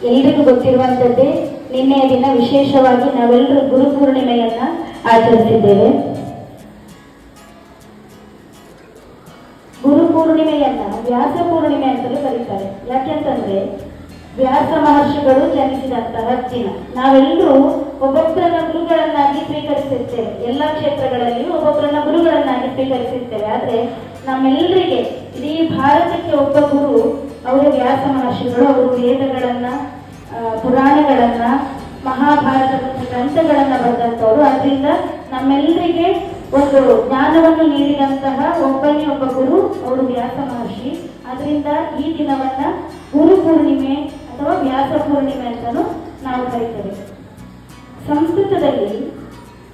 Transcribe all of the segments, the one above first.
ಎಲ್ರಿಗೂ ಗೊತ್ತಿರುವಂಥದ್ದೇ ನಿನ್ನೆಯ ದಿನ ವಿಶೇಷವಾಗಿ ನಾವೆಲ್ಲರೂ ಗುರು ಪೂರ್ಣಿಮೆಯನ್ನ ಆಚರಿಸಿದ್ದೇವೆ. ಗುರು ಪೂರ್ಣಿಮೆಯನ್ನ ವ್ಯಾಸ ಪೂರ್ಣಿಮೆ ಅಂತಲೂ ಕರೀತಾರೆ. ಯಾಕೆಂತಂದ್ರೆ ವ್ಯಾಸ ಮಹರ್ಷಿಗಳು ಜನಿಸಿದಂತಹ ದಿನ. ನಾವೆಲ್ಲರೂ ಒಬ್ಬೊಬ್ಬರನ್ನ ಗುರುಗಳನ್ನಾಗಿ ಸ್ವೀಕರಿಸಿರ್ತೇವೆ. ಎಲ್ಲ ಕ್ಷೇತ್ರಗಳಲ್ಲಿಯೂ ಒಬ್ಬೊಬ್ಬರನ್ನ ಗುರುಗಳನ್ನಾಗಿ ಸ್ವೀಕರಿಸಿರ್ತೇವೆ. ಆದ್ರೆ ನಮ್ಮೆಲ್ಲರಿಗೆ ಇಡೀ ಭಾರತಕ್ಕೆ ಒಬ್ಬ ಗುರು ಅವರೇ ವ್ಯಾಸ ಮಹರ್ಷಿಗಳು. ಅವರು ವೇದಗಳನ್ನ, ಪುರಾಣಗಳನ್ನ, ಮಹಾಭಾರತದ ಗ್ರಂಥಗಳನ್ನ ಬರೆದಂಥವ್ರು. ಅದರಿಂದ ನಮ್ಮೆಲ್ಲರಿಗೆ ಒಂದು ಜ್ಞಾನವನ್ನು ನೀಡಿದಂತಹ ಒಬ್ಬನೇ ಒಬ್ಬ ಗುರು ಅವರು ವ್ಯಾಸ ಮಹರ್ಷಿ. ಅದರಿಂದ ಈ ದಿನವನ್ನ ಗುರು ಪೂರ್ಣಿಮೆ ಅಥವಾ ವ್ಯಾಸ ಪೂರ್ಣಿಮೆ ಅಂತಲೂ ನಾವು ಕರೀತೇವೆ.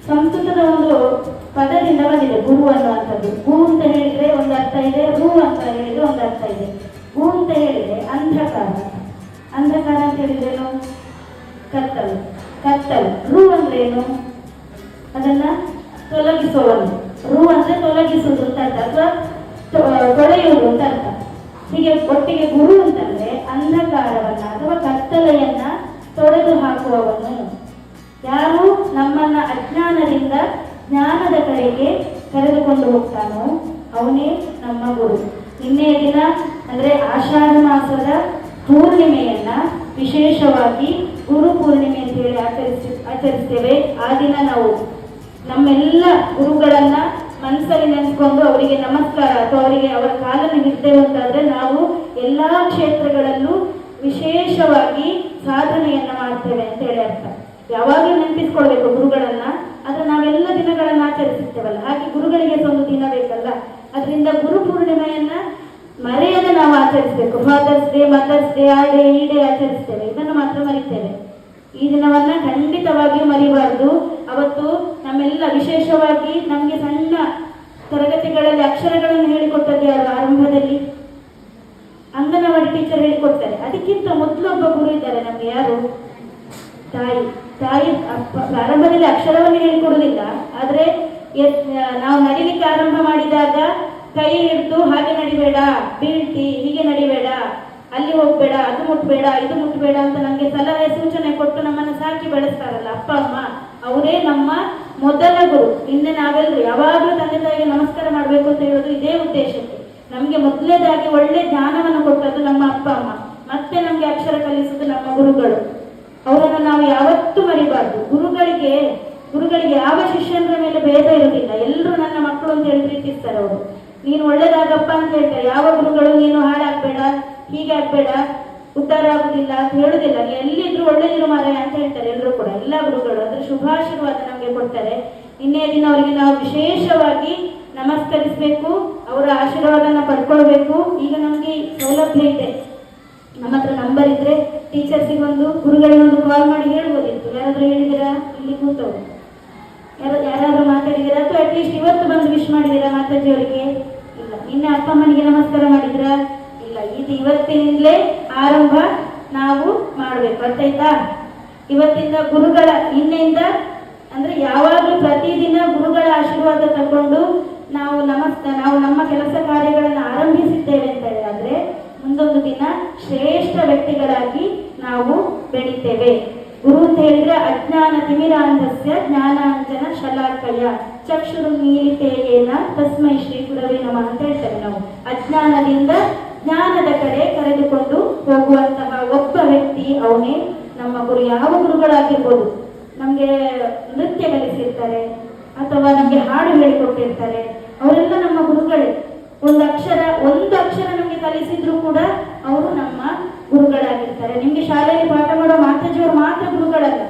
ಸಂಸ್ಕೃತದ ಒಂದು ಪದದಿಂದ ಬಂದಿದೆ ಗುರು ಅನ್ನುವಂಥದ್ದು. ಗು ಅಂತ ಹೇಳಿದ್ರೆ ಒಂದು ಅರ್ಥ ಇದೆ, ರು ಅಂತ ಹೇಳಿದ್ರೆ ಒಂದು ಅರ್ಥ ಇದೆ. ಗು ಅಂತ ಹೇಳಿದ್ರೆ ಅಂಧಕಾರ. ಅಂಧಕಾರ ಅಂತ ಹೇಳಿದ್ರೇನು? ಕತ್ತಲು. ರು ಅಂದ್ರೆ ಏನು? ಅದನ್ನ ತೊಲಗಿಸುವವನು. ರು ಅಂದ್ರೆ ತೊಲಗಿಸುವುದು ಅಂತ ಅರ್ಥ, ಅಥವಾ ತೊಳೆಯುವುದು ಅಂತ ಅರ್ಥ. ಹೀಗೆ ಒಟ್ಟಿಗೆ ಗುರು ಅಂತಂದ್ರೆ ಅಂಧಕಾರವನ್ನ ಅಥವಾ ಕತ್ತಲೆಯನ್ನ ತೊಡೆದು ಹಾಕುವವನು. ಯಾರು ನಮ್ಮನ್ನ ಅಜ್ಞಾನದಿಂದ ಜ್ಞಾನದ ಕಡೆಗೆ ಕರೆದುಕೊಂಡು ಹೋಗ್ತಾನೋ ಅವನೇ ನಮ್ಮ ಗುರು. ನಿನ್ನೆಯ ದಿನ ಅಂದ್ರೆ ಆಷಾಢ ಮಾಸದ ಪೂರ್ಣಿಮೆಯನ್ನ ವಿಶೇಷವಾಗಿ ಗುರು ಪೂರ್ಣಿಮೆ ಅಂತ ಹೇಳಿ ಆಚರಿಸ್ತೇವೆ. ಆ ದಿನ ನಾವು ನಮ್ಮೆಲ್ಲ ಗುರುಗಳನ್ನ ಮನಸ್ಸಲ್ಲಿ ನೆನೆಸ್ಕೊಂಡು ಅವರಿಗೆ ನಮಸ್ಕಾರ ಅಥವಾ ಅವರಿಗೆ ಅವರ ಕಾಲನ್ನು ಹಿಡ್ತೇವೆ ಅಂತಾದ್ರೆ ನಾವು ಎಲ್ಲಾ ಕ್ಷೇತ್ರಗಳಲ್ಲೂ ವಿಶೇಷವಾಗಿ ಸಾಧನೆಯನ್ನ ಮಾಡ್ತೇವೆ ಅಂತ ಹೇಳಿ ಅರ್ಥ. ಯಾವಾಗಲೂ ನೆನಪಿಸ್ಕೊಳ್ಬೇಕು ಗುರುಗಳನ್ನ. ಆದ್ರೆ ನಾವೆಲ್ಲ ದಿನಗಳನ್ನ ಆಚರಿಸುತ್ತೇವಲ್ಲ, ಹಾಗೆ ಗುರುಗಳಿಗೆ ಒಂದು ದಿನ ಬೇಕಲ್ಲ. ಅದರಿಂದ ಗುರು ಪೂರ್ಣಿಮೆಯನ್ನ ಮರೆಯದ ನಾವು ಆಚರಿಸಬೇಕು. ಫಾದರ್ಸ್ ಡೇ, ಮದರ್ಸ್ ಡೇ, ಆ ಡೇ, ಈ ಡೇ ಆಚರಿಸ್ತೇವೆ, ಇದನ್ನು ಮಾತ್ರ ಮರಿತೇವೆ. ಈ ದಿನವನ್ನ ಖಂಡಿತವಾಗಿಯೂ ಮರಿಬಾರ್ದು. ಅವತ್ತು ನಮ್ಮೆಲ್ಲ ವಿಶೇಷವಾಗಿ ನಮ್ಗೆ ಸಣ್ಣ ತರಗತಿಗಳಲ್ಲಿ ಅಕ್ಷರಗಳನ್ನು ಹೇಳಿಕೊಟ್ಟದ್ದು ಯಾರು? ಆರಂಭದಲ್ಲಿ ಅಂಗನವಾಡಿ ಟೀಚರ್ ಹೇಳಿಕೊಡ್ತಾರೆ. ಅದಕ್ಕಿಂತ ಮೊದಲೊಬ್ಬ ಗುರು ಇದ್ದಾರೆ ನಮ್ಗೆ. ಯಾರು? ತಾಯಿ ಪ್ರಾರಂಭದಲ್ಲಿ ಅಕ್ಷರವನ್ನು ಹೇಳಿಕೊಡುವುದಿಲ್ಲ. ಆದ್ರೆ ನಾವು ನಡಿಲಿಕ್ಕೆ ಆರಂಭ ಮಾಡಿದಾಗ ಕೈ ಹಿಡಿದು ಹಾಗೆ ನಡಿಬೇಡ, ಬೀಳ್ತಿ, ಹೀಗೆ ನಡಿಬೇಡ, ಅಲ್ಲಿ ಹೋಗ್ಬೇಡ, ಅದು ಮುಟ್ಬೇಡ, ಇದು ಮುಟ್ಬೇಡ ಅಂತ ನಮ್ಗೆ ಸಲಹೆ ಸೂಚನೆ ಕೊಟ್ಟು ನಮ್ಮನ್ನು ಸಾಕಿ ಬೆಳೆಸ್ತಾರಲ್ಲ ಅಪ್ಪ ಅಮ್ಮ, ಅವರೇ ನಮ್ಮ ಮೊದಲ ಗುರು. ನಿನ್ನೆ ನಾವೆಲ್ಲರೂ ಯಾವಾಗಲೂ ತಂದೆ ತಾಯಿಗೆ ನಮಸ್ಕಾರ ಮಾಡಬೇಕು ಅಂತ ಹೇಳೋದು ಇದೇ ಉದ್ದೇಶಕ್ಕೆ. ನಮ್ಗೆ ಮೊದಲನೇದಾಗಿ ಒಳ್ಳೆ ಜ್ಞಾನವನ್ನು ಕೊಟ್ಟದ್ದು ನಮ್ಮ ಅಪ್ಪ ಅಮ್ಮ, ಮತ್ತೆ ನಮ್ಗೆ ಅಕ್ಷರ ಕಲಿಸುವುದು ನಮ್ಮ ಗುರುಗಳು. ಅವರನ್ನು ನಾವು ಯಾವತ್ತೂ ಮರಿಬಾರ್ದು. ಗುರುಗಳಿಗೆ ಯಾವ ಶಿಷ್ಯನ ಮೇಲೆ ಭೇದ ಇರುವುದಿಲ್ಲ. ಎಲ್ಲರೂ ನನ್ನ ಮಕ್ಕಳು ಅಂತ ಹೇಳಿ ಪ್ರೀತಿಸ್ತಾರೆ. ಅವರು ನೀನು ಒಳ್ಳೇದಾಗಪ್ಪ ಅಂತ ಹೇಳ್ತಾರೆ. ಯಾವ ಗುರುಗಳು ನೀನು ಹಾಳಾಗ್ಬೇಡ, ಹೀಗೆ ಆಗ್ಬೇಡ, ಉದ್ಧಾರ ಆಗುದಿಲ್ಲ ಅಂತ ಹೇಳುದಿಲ್ಲ. ನೀ ಎಲ್ಲಿದ್ರು ಒಳ್ಳೆದಿರು ಮಾರಾಯ ಅಂತ ಹೇಳ್ತಾರೆ. ಎಲ್ಲರೂ ಕೂಡ, ಎಲ್ಲ ಗುರುಗಳು ಅದ್ರ ಶುಭಾಶೀರ್ವಾದ ನಮ್ಗೆ ಕೊಡ್ತಾರೆ. ನಿನ್ನೆಯ ದಿನ ಅವರಿಗೆ ನಾವು ವಿಶೇಷವಾಗಿ ನಮಸ್ಕರಿಸಬೇಕು, ಅವರ ಆಶೀರ್ವಾದನ ಪಡ್ಕೊಳ್ಬೇಕು. ಈಗ ನಮ್ಗೆ ಸೌಲಭ್ಯ ಇದೆ, ನಮ್ಮ ಹತ್ರ ನಂಬರ್ ಇದ್ರೆ ಟೀಚರ್ಸಿಗೊಂದು, ಗುರುಗಳಿಗೊಂದು ಕಾಲ್ ಮಾಡಿ ಹೇಳ್ಬೋದಿತ್ತು. ಯಾರಾದ್ರೂ ಹೇಳಿದಿರಾ? ಇಲ್ಲಿ ಕೂತವ್ರು ಯಾರಾದ್ರೂ ಮಾತಾಡಿದಿರಾ? ಅಥವಾ ಅಟ್ಲೀಸ್ಟ್ ಇವತ್ತು ಬಂದು ವಿಶ್ ಮಾಡಿದಿರಾ ಮಾತಾಜಿಯವರಿಗೆ? ಇಲ್ಲ. ನಿನ್ನೆ ಅಪ್ಪ ಅಮ್ಮನಿಗೆ ನಮಸ್ಕಾರ ಮಾಡಿದ್ರಾ? ಇಲ್ಲ. ಇದು ಇವತ್ತಿನಿಂದಲೇ ಆರಂಭ ನಾವು ಮಾಡ್ಬೇಕು. ಅರ್ಥಾಯ್ತಾ? ಇವತ್ತಿಂದ ಗುರುಗಳ, ನಿನ್ನೆಯಿಂದ ಅಂದ್ರೆ ಯಾವಾಗಲೂ ಪ್ರತಿದಿನ ಗುರುಗಳ ಆಶೀರ್ವಾದ ತಗೊಂಡು ನಾವು ನಮ್ಮ ಕೆಲಸ ಕಾರ್ಯಗಳನ್ನು ಆರಂಭಿಸಿದ್ದೇವೆ ಅಂತ ಹೇಳಿದ್ರೆ ಮುಂದೊಂದು ದಿನ ಶ್ರೇಷ್ಠ ವ್ಯಕ್ತಿಗಳಾಗಿ ನಾವು ಬೆಳಿತೇವೆ. ಗುರು ಅಂತ ಹೇಳಿದ್ರೆ ಅಜ್ಞಾನ ತಿಮಿರಾಂಧಸ್ಯ ಜ್ಞಾನಾಂಜನ ಶಲಾಕಯ ಚಕ್ಷುರುನ್ಮೀಲಿತೇಯೇನ ತಸ್ಮೈ ಶ್ರೀ ಗುರವೇ ನಮಃ ಅಂತ ಹೇಳ್ತೇವೆ ನಾವು. ಅಜ್ಞಾನದಿಂದ ಜ್ಞಾನದ ಕಡೆ ಕರೆದುಕೊಂಡು ಹೋಗುವಂತಹ ಒಬ್ಬ ವ್ಯಕ್ತಿ, ಅವನೇ ನಮ್ಮ ಗುರು. ಯಾವ ಗುರುಗಳಾಗಿರ್ಬೋದು, ನಮ್ಗೆ ನೃತ್ಯ ಕಲಿಸಿರ್ತಾರೆ ಅಥವಾ ನಮ್ಗೆ ಹಾಡು ಹೇಳಿಕೊಟ್ಟಿರ್ತಾರೆ, ಅವರೆಲ್ಲ ನಮ್ಮ ಗುರುಗಳೇ. ಒಂದು ಅಕ್ಷರ ನಮ್ಗೆ ಕಲಿಸಿದ್ರು ಕೂಡ ಅವರು ನಮ್ಮ ಗುರುಗಳಾಗಿರ್ತಾರೆ. ನಿಮ್ಗೆ ಶಾಲೆಯಲ್ಲಿ ಪಾಠ ಮಾಡೋ ಮಾತಾಜಿಯವರು ಮಾತ್ರ ಗುರುಗಳಲ್ಲ.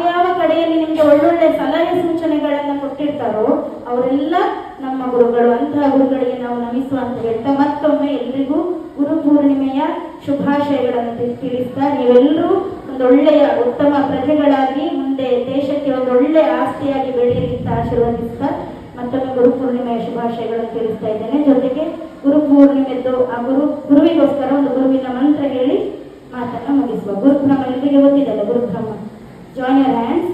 ಯಾವ ಕಡೆಯಲ್ಲಿ ನಿಮ್ಗೆ ಒಳ್ಳೊಳ್ಳೆ ಸಲಹೆ ಸೂಚನೆಗಳನ್ನ ಕೊಟ್ಟಿರ್ತಾರೋ ಅವರೆಲ್ಲ ನಮ್ಮ ಗುರುಗಳು. ಅಂತಹ ಗುರುಗಳಿಗೆ ನಾವು ನಮಿಸುವ ಅಂತ ಹೇಳ್ತಾ ಮತ್ತೊಮ್ಮೆ ಎಲ್ರಿಗೂ ಗುರು ಪೂರ್ಣಿಮೆಯ ಶುಭಾಶಯಗಳನ್ನು ತಿಳಿಸ್ತಾ, ನೀವೆಲ್ಲರೂ ಒಂದೊಳ್ಳೆಯ ಉತ್ತಮ ಪ್ರಜೆಗಳಾಗಿ ಮುಂದೆ ದೇಶಕ್ಕೆ ಒಂದೊಳ್ಳೆ ಆಸ್ತಿಯಾಗಿ ಬೆಳೆಯಲಿಕ್ಕೆ ಆಶೀರ್ವದಿಸ್ತಾ ಮತ್ತೊಮ್ಮೆ ಗುರು ಪೂರ್ಣಿಮೆಯ ಶುಭಾಶಯಗಳನ್ನು ತಿಳಿಸ್ತಾ ಇದ್ದೇನೆ. ಜೊತೆಗೆ ಗುರು ಪೂರ್ಣಿಮೆದ್ದು ಆ ಗುರುವಿಗೋಸ್ಕರ ಒಂದು ಗುರುವಿನ ಮಂತ್ರ ಹೇಳಿ ಮಾತನ್ನ ಮುಗಿಸುವ. ಗುರುಬ್ರಹ್ಮ ಎಲ್ರಿಗೆ ಗೊತ್ತಿದೆಯಲ್ಲ, ಗುರುಬ್ರಹ್ಮ. Join your hands.